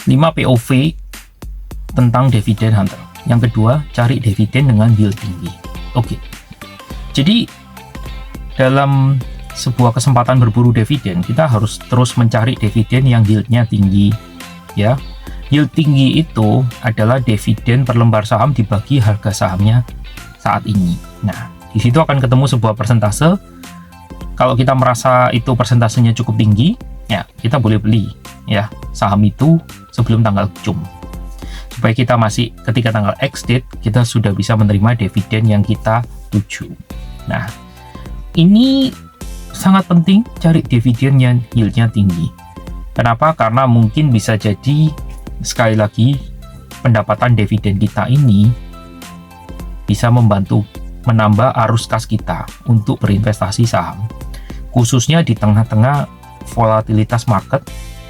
5 POV tentang dividen hunter. Yang kedua, cari dividen dengan yield tinggi. Oke. Jadi dalam sebuah kesempatan berburu dividen, kita harus terus mencari dividen yang yieldnya tinggi, ya. Yield tinggi itu adalah dividen per lembar saham dibagi harga sahamnya saat ini. Nah, di situ akan ketemu sebuah persentase. Kalau kita merasa itu persentasenya cukup tinggi, ya kita boleh beli ya saham itu sebelum tanggal cum. Supaya kita masih ketika tanggal X date kita sudah bisa menerima dividen yang kita tuju. Nah, ini sangat penting cari dividen yang yieldnya tinggi. Kenapa? Karena mungkin bisa jadi sekali lagi pendapatan dividen kita ini bisa membantu menambah arus kas kita untuk berinvestasi saham, khususnya di tengah-tengah volatilitas market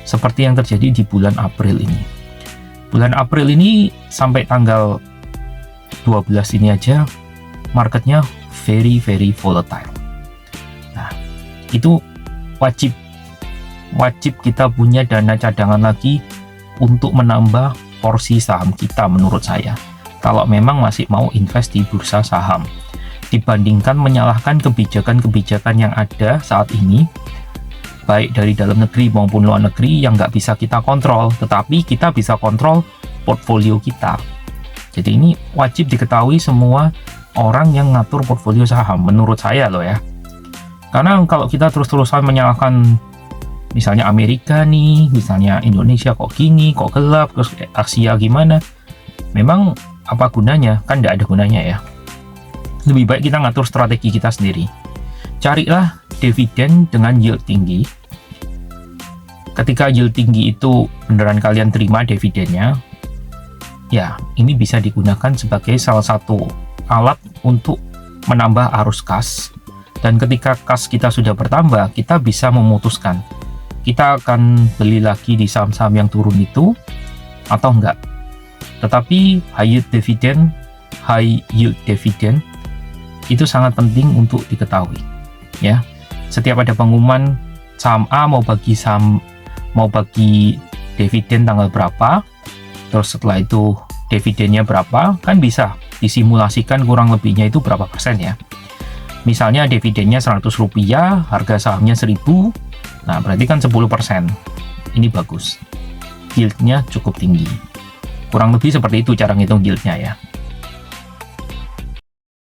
seperti yang terjadi di bulan April ini. Bulan April ini sampai tanggal 12 ini aja marketnya very volatile. Nah, itu wajib kita punya dana cadangan lagi untuk menambah porsi saham kita menurut saya. Kalau memang masih mau invest di bursa saham, dibandingkan menyalahkan kebijakan-kebijakan yang ada saat ini, baik dari dalam negeri maupun luar negeri yang nggak bisa kita kontrol, tetapi kita bisa kontrol portfolio kita. Jadi ini wajib diketahui semua orang yang ngatur portfolio saham, menurut saya loh ya. Karena kalau kita terus-terusan menyalahkan misalnya Amerika nih, misalnya Indonesia kok gini, kok gelap, terus Asia gimana, memang apa gunanya? Kan nggak ada gunanya ya. Lebih baik kita ngatur strategi kita sendiri. Carilah dividen dengan yield tinggi. Ketika yield tinggi itu beneran kalian terima dividennya, ya ini bisa digunakan sebagai salah satu alat untuk menambah arus kas. Dan ketika kas kita sudah bertambah, kita bisa memutuskan kita akan beli lagi di saham-saham yang turun itu atau enggak. Tetapi high yield dividend itu sangat penting untuk diketahui ya. Setiap ada pengumuman saham A mau bagi dividen tanggal berapa, terus setelah itu dividennya berapa, kan bisa disimulasikan kurang lebihnya itu berapa persen ya. Misalnya dividennya Rp100, harga sahamnya 1000, nah berarti kan 10%. Ini bagus, yieldnya cukup tinggi. Kurang lebih seperti itu cara ngitung yieldnya ya.